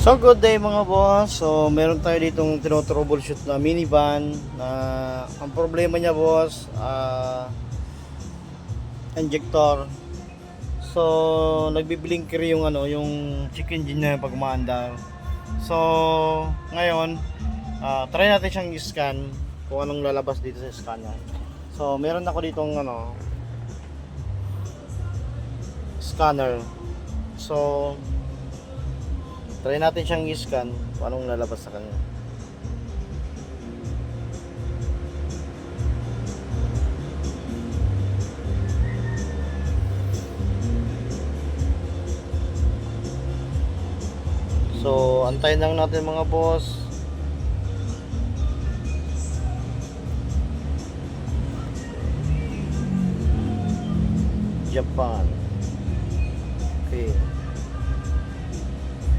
So good day mga boss. So meron tayo ditong tino-troubleshoot na minivan na ang problema niya boss, injector. So nagbiblinker yung yung check engine niya pag umaandar. So ngayon, try natin siyang i-scan kung anong lalabas dito sa scanner. So meron ako ditong scanner. So try natin siyang i-scan kung anong lalabas sa kanya. So antayin lang natin mga boss. Japan. Okay.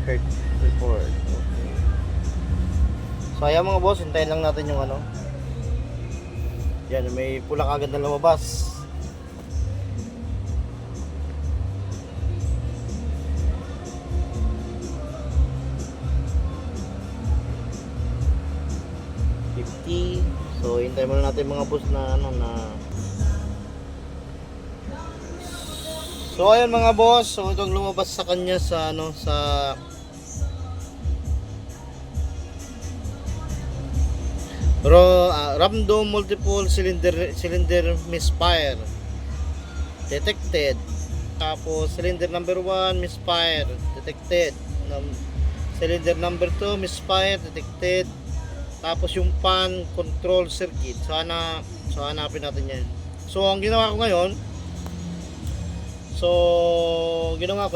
Heart report. Okay. So ayan mga boss, hintayin lang natin yung yan, may pula kagad na lumabas. So hintayin muna natin mga boss na So ayun mga boss, so itong lumabas sa kanya sa sa random multiple cylinder misfire detected. Tapos cylinder number 1 misfire detected. Cylinder number 2 misfire detected. Tapos yung fan control circuit. So hanapin natin yan. So ang ginawa ko ngayon,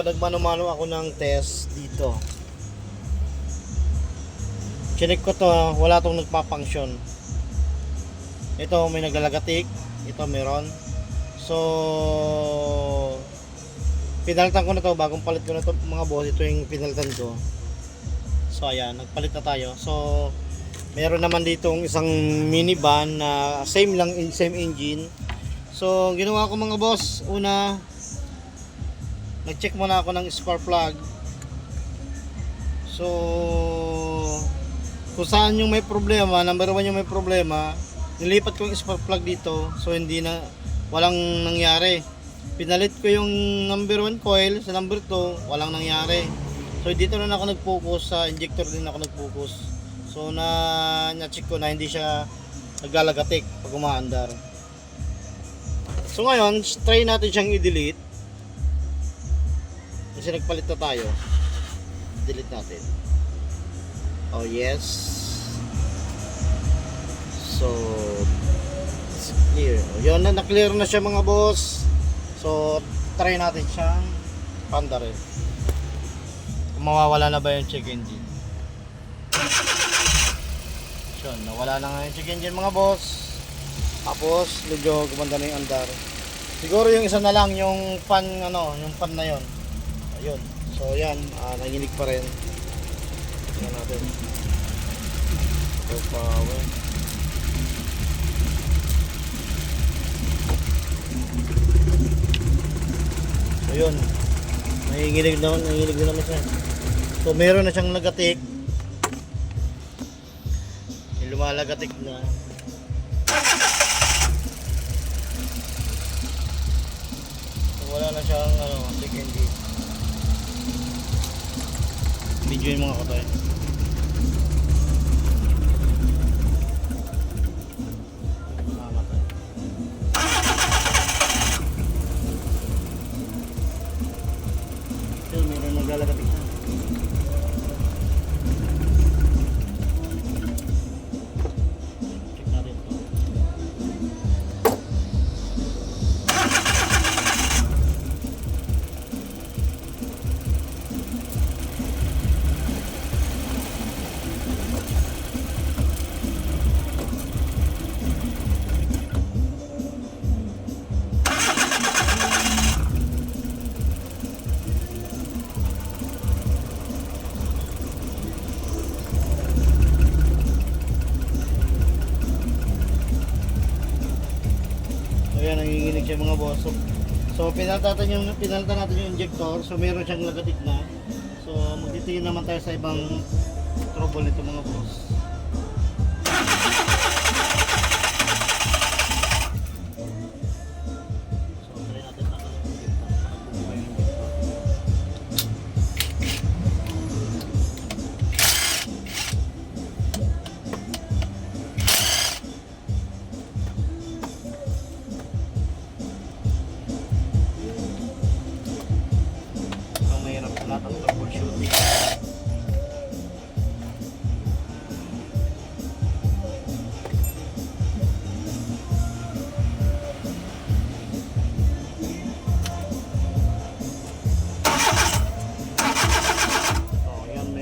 nagmano-mano ako ng test dito. Chinek ko to, wala tong nagpa-function. Ito may naglalagatik, ito meron. So pinalitan ko na to, bagong palit ko na to mga boss. Ito yung pinalitan ko. So ayan, nagpalit na tayo. So meron naman ditong isang minivan na same engine. So ginawa ko mga boss, una nag-check muna ako ng spark plug. So kung saan yung may problema, number 1 yung may problema, nilipat ko yung spark plug dito. So walang nangyari. Pinalit ko yung number 1 coil sa number 2, walang nangyari. So dito na ako nag-focus, sa injector din ako nag-focus. So na-check ko na hindi siya naglalagatik pag umaandar. So ngayon, try natin siyang i-delete. Kasi nagpalit na tayo. Delete natin. Oh yes. So it's clear. Yun na, na-clear na siya mga boss. So try natin siyang pandarin. Kung mawawala na ba yung check engine. So nawala na nga yung check engine mga boss. Tapos medyo gumanda na yung andar. Siguro yung isa na lang yung fan yung fan na yon. Ayun. So yan, nanginig pa rin. Tingnan natin. So power. So yun. Nanginig na naman siya. So meron na siyang lagatik. Yung lumalagatik na. So wala na siyang check engine. Video yung mga kotoy. Still meron naglalagatik na. Check natin ito. Ayan, nanginginig siya mga boss. So pinalitan natin yung injector. So meron siyang lagatik na. So titingin naman tayo sa ibang trouble nito mga boss. So, try natin ang mahirap lahat ang troubleshooting.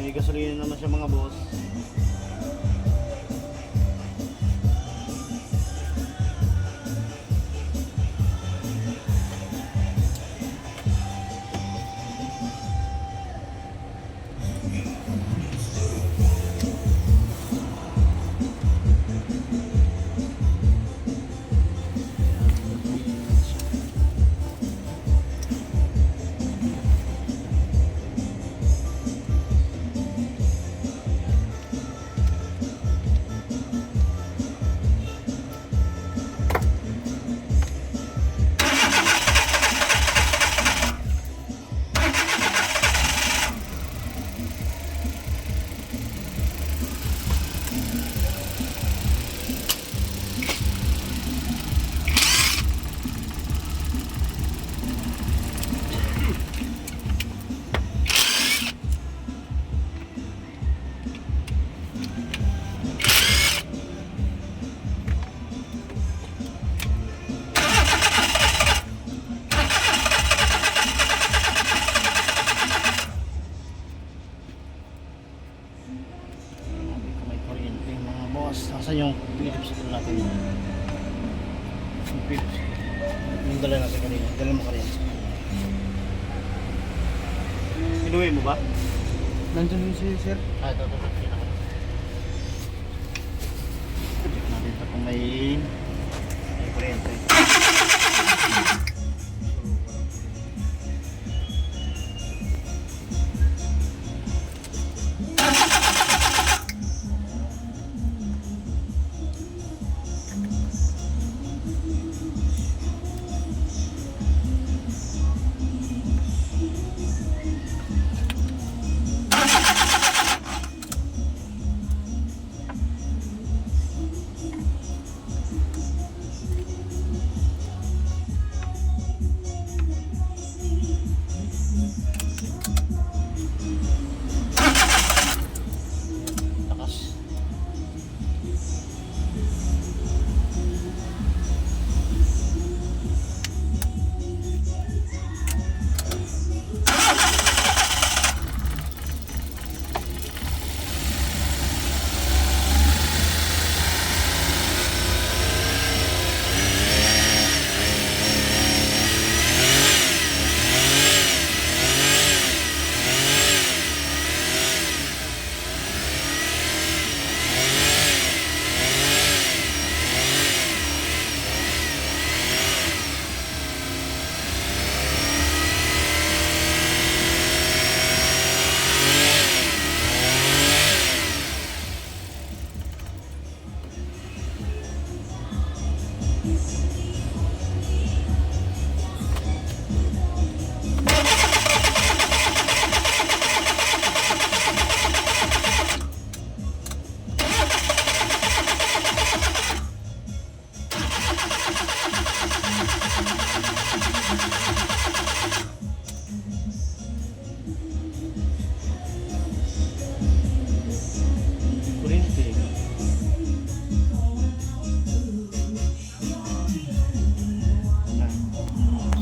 Gasolina naman siya mga boss. Nasaan yung Philips natin? Yung Philips. Yung dala natin kanina. Dala mo kanina. Inuwi mo ba? Nandiyan yung sir. Ah, ito. Check natin ito kung may kuryente.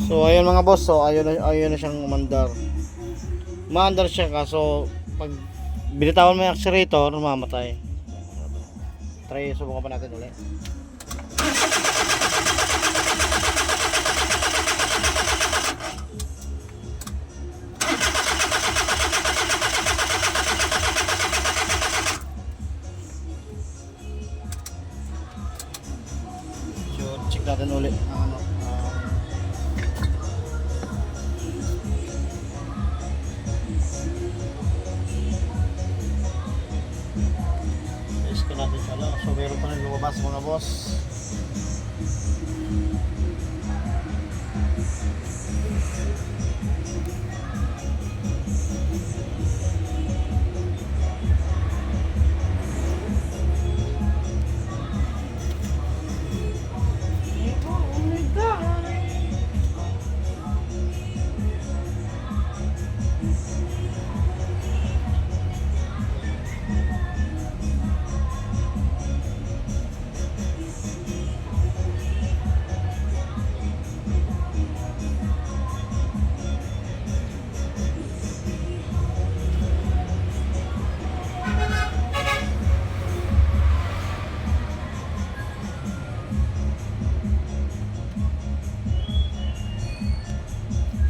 So ayun mga boss, so ayun na siyang umandar. Maandar siya kaso pag binitawan mo yung accelerator, mamatay. Try, subukan pa natin ulit. So check natin ulit ang ano. Ano, so meron pa rin lumabas mga boss.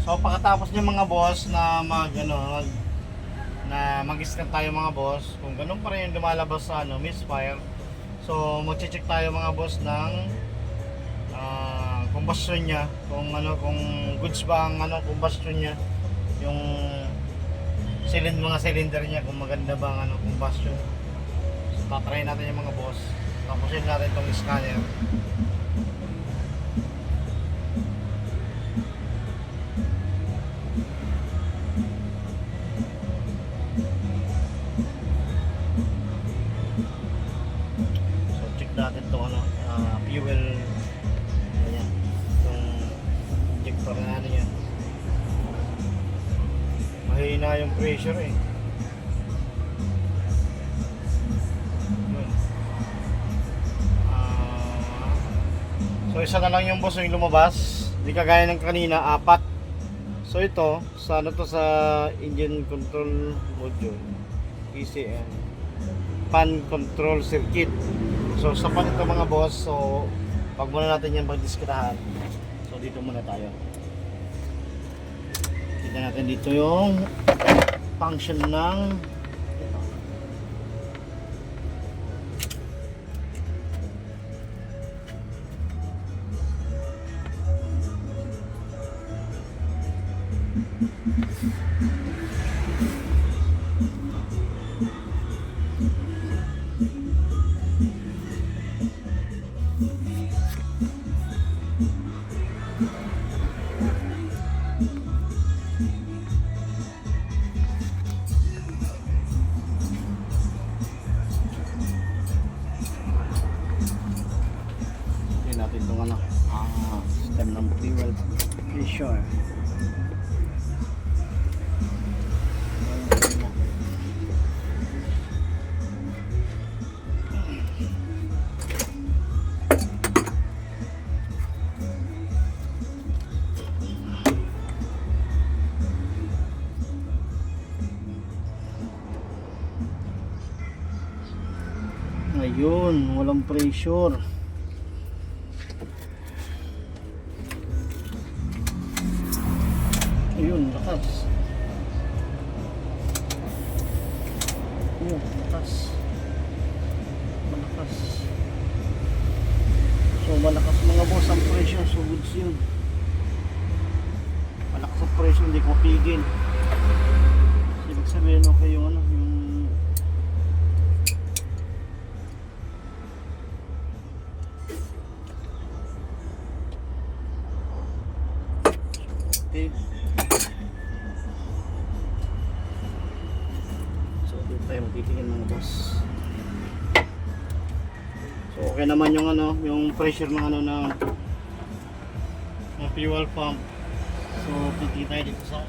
So pagkatapos niya mga boss na mag-scan tayo mga boss, kung ganun pa rin yung lumalabas sa misfire, so magche-check tayo mga boss ng combustion niya, kung goods ba ang combustion niya, yung mga cylinder niya, kung maganda ba ang combustion. So tatry natin yung mga boss, tapusin natin itong scanner. Natin to fuel ganyan, yung injector na niya, mahina yung pressure yun. So isa na lang yung boss yung lumabas, hindi kagaya ng kanina 4. So ito sa sa engine control module, PCM, pan control circuit. So sapat ito mga boss. So pag muna natin yan pagdiskitahan. So dito muna tayo. Kita natin dito yung function ng system ng fuel pressure. Ayun, walang pressure. Ayun, lakas. Ayun, lakas. Malakas. So, malakas mga boss ang pressure. So, goods yun. Malakas ang pressure, hindi ko mapigil. So, ibig sabihin, okay yung yung okay. So dito tayo magtitingin mga boss. So okay naman yung yung pressure ng ng fuel pump. So titingin tayo dito sa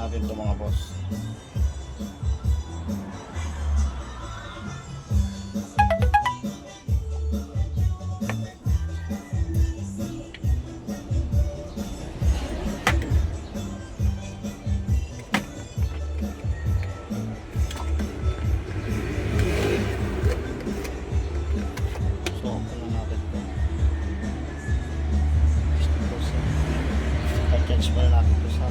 natin ito mga boss. So, open na natin ito. I-change pala natin ito sa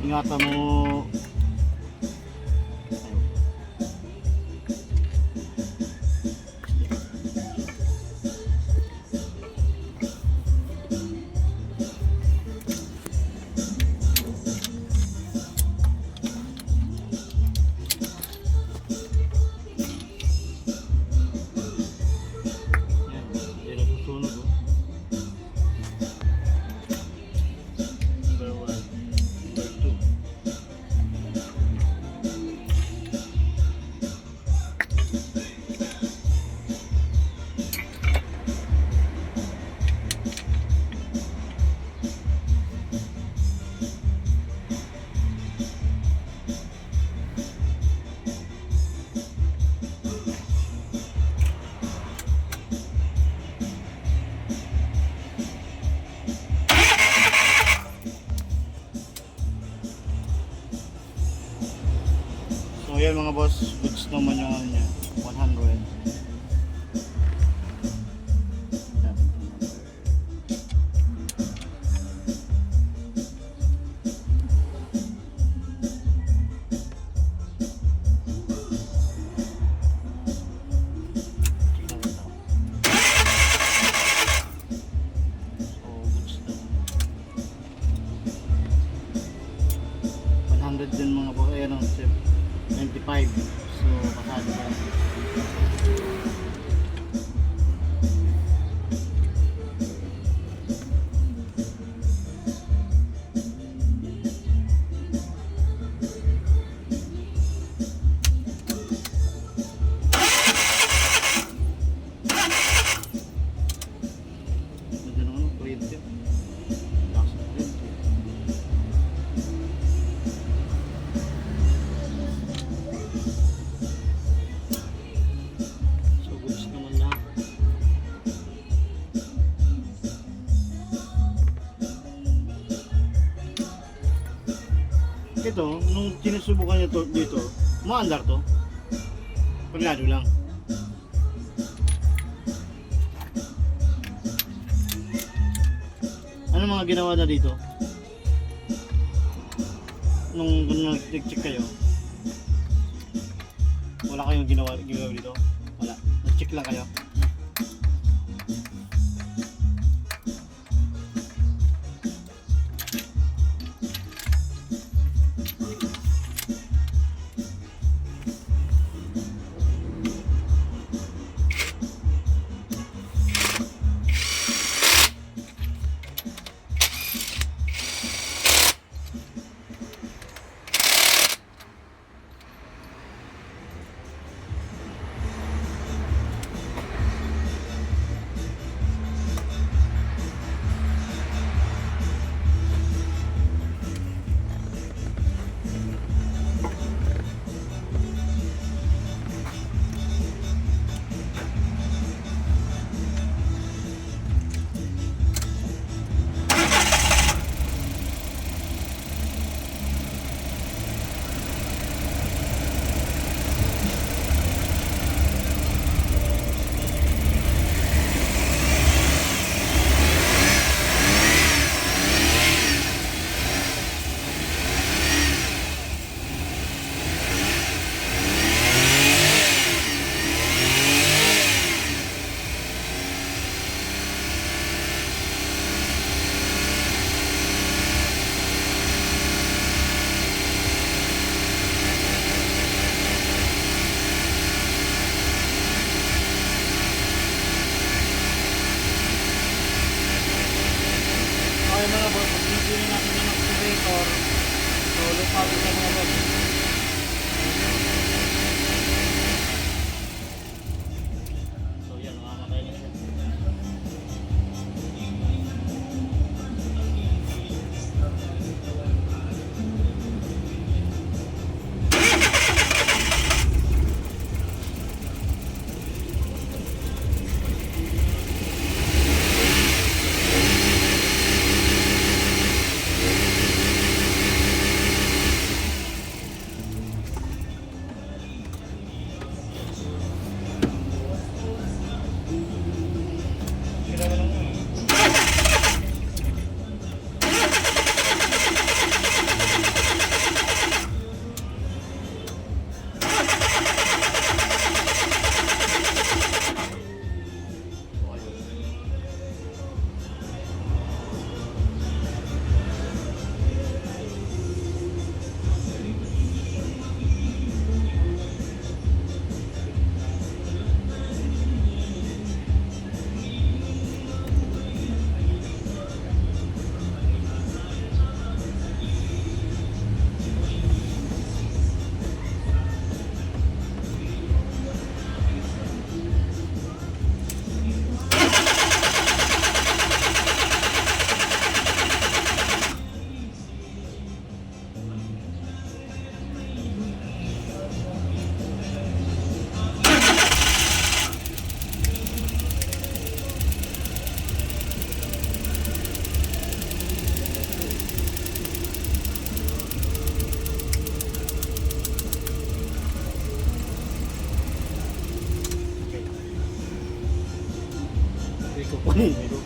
ingatan mo. Yan, hindi na susunog oh. Number 1, number 2. So yan mga boss, goods naman yung ano niya, 100. Yan. Tingnan mo ito. So goods naman. 100 din mga boss, ayan ang chip. 95. So, pasado pa. Ganda naman ang kuryente. Lakas ng kuryente. So, goods naman lahat. Ito, nung sinusubukan niyo to, dito, maandar to. Paglado lang. Ano mga ginawa na dito? Nung nag-check kayo, wala kayong ginawa dito? Wala. Nag-check lang kayo?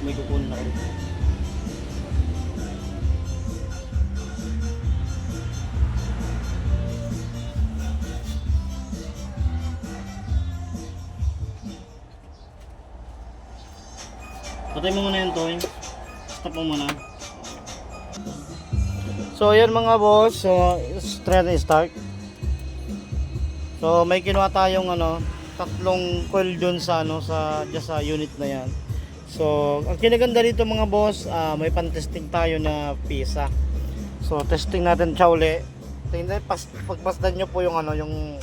may kukunin ako dito. Patay mo muna yung towing. Stop mo muna. So ayan mga boss, so try na start. So may kinuha tayong tatlong coil dun sa just sa unit na yan. So ang kinaganda dito mga boss, may pan-testing tayo na pisa. So testing natin siya uli. Tingnan pagpasdan nyo po yung yung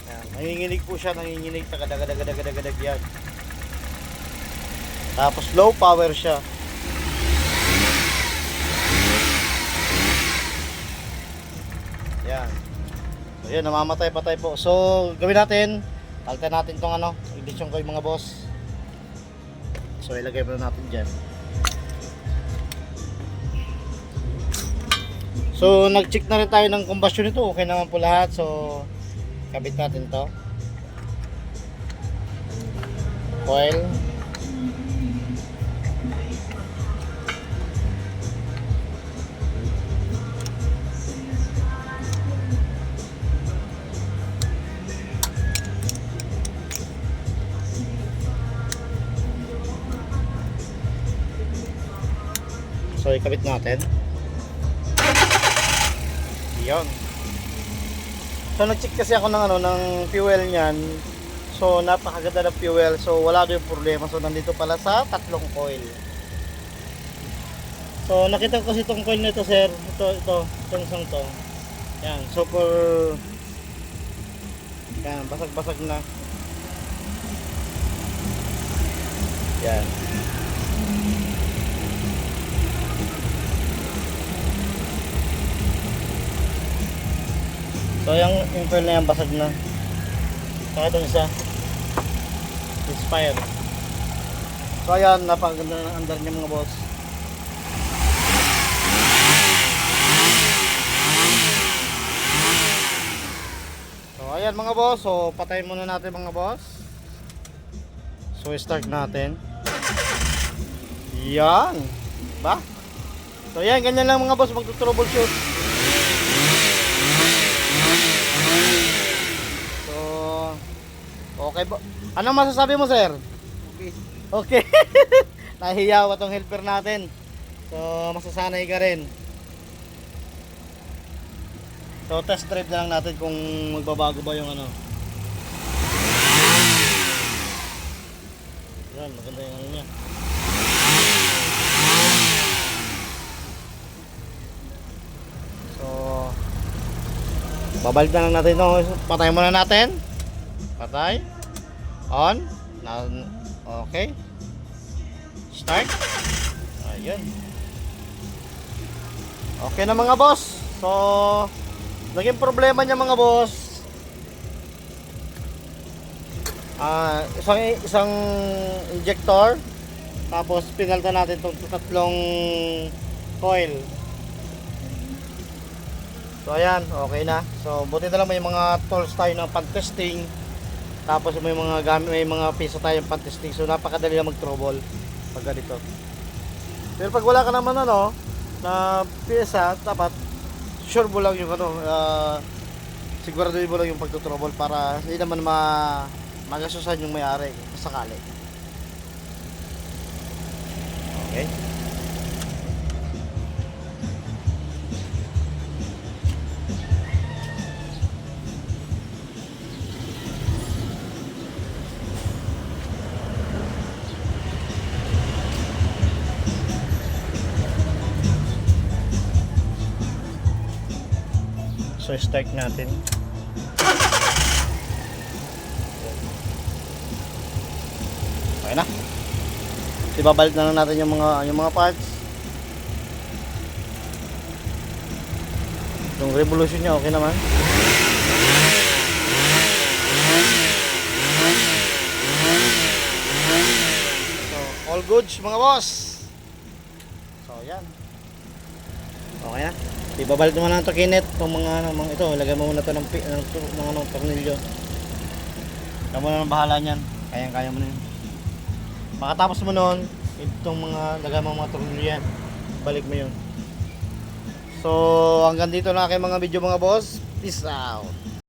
yan, nanginginig po siya, nanginginig tagadag yan. Tapos low power siya. Yan. So yun, namamatay-patay po. So gawin natin, palitan natin tong ignition coil mga boss. So ilagay muna natin dyan. So nag-check na rin tayo ng combustion nito. Okay naman po lahat. So kabit natin to. Coil. So ikabit natin. Yan. So nag-check kasi ako ng fuel niyan. So napakaganda ng fuel. So wala doon problema. So nandito pala sa tatlong coil. So nakita ko kasi itong coil nito, sir. Itong isang to. Yan, super yan, basag-basag na. Yan. So yung coil na yan basag na. Saka itong isa expired. So ayan, napakaganda ng andar niya mga boss. So ayan mga boss, so patayin muna natin mga boss. So start natin. Yan ba? So yan, ganyan lang mga boss magto-troubleshoot. Okay po. Anong masasabi mo, sir? Okay. Okay. Nahihiyaw itong helper natin. So, masasanay ka rin. So, test drive na lang natin kung magbabago ba yung Yan, maganda yung niya. So, babalik na lang natin ito. Patayin muna natin. Patay. On. Okay. Start. Ayun. Okay na mga boss. So, naging problema niya mga boss. Isang injector. Tapos pinalta natin itong tatlong coil. So ayan, okay na. So buti na lang may mga tools tayo ng pan-testing. Tapos may mga piso tayong pan-testing. So napakadali na mag-trouble pag ganito. Pero pag wala ka naman na piyesa, dapat sure mo lang yung siguraduhin mo lang yung pagto-trouble para hindi naman magasusan yung may-ari sakali. Okay. So start natin. Okay na. Ibabalik na lang natin yung mga parts. Yung revolution niya okay naman. So all goods mga boss. So yan. Okay na. Ibabalik naman ng tokinet itong mga ito, lagay mo muna ito ng tornilyo. Ikaw mo na ng bahala niyan. Kayang-kaya mo na yun. Pagkatapos mo nun, itong mga lagay mo mga tornilyo yan. Balik mo yun. So, hanggang dito na aking mga video mga boss. Peace out.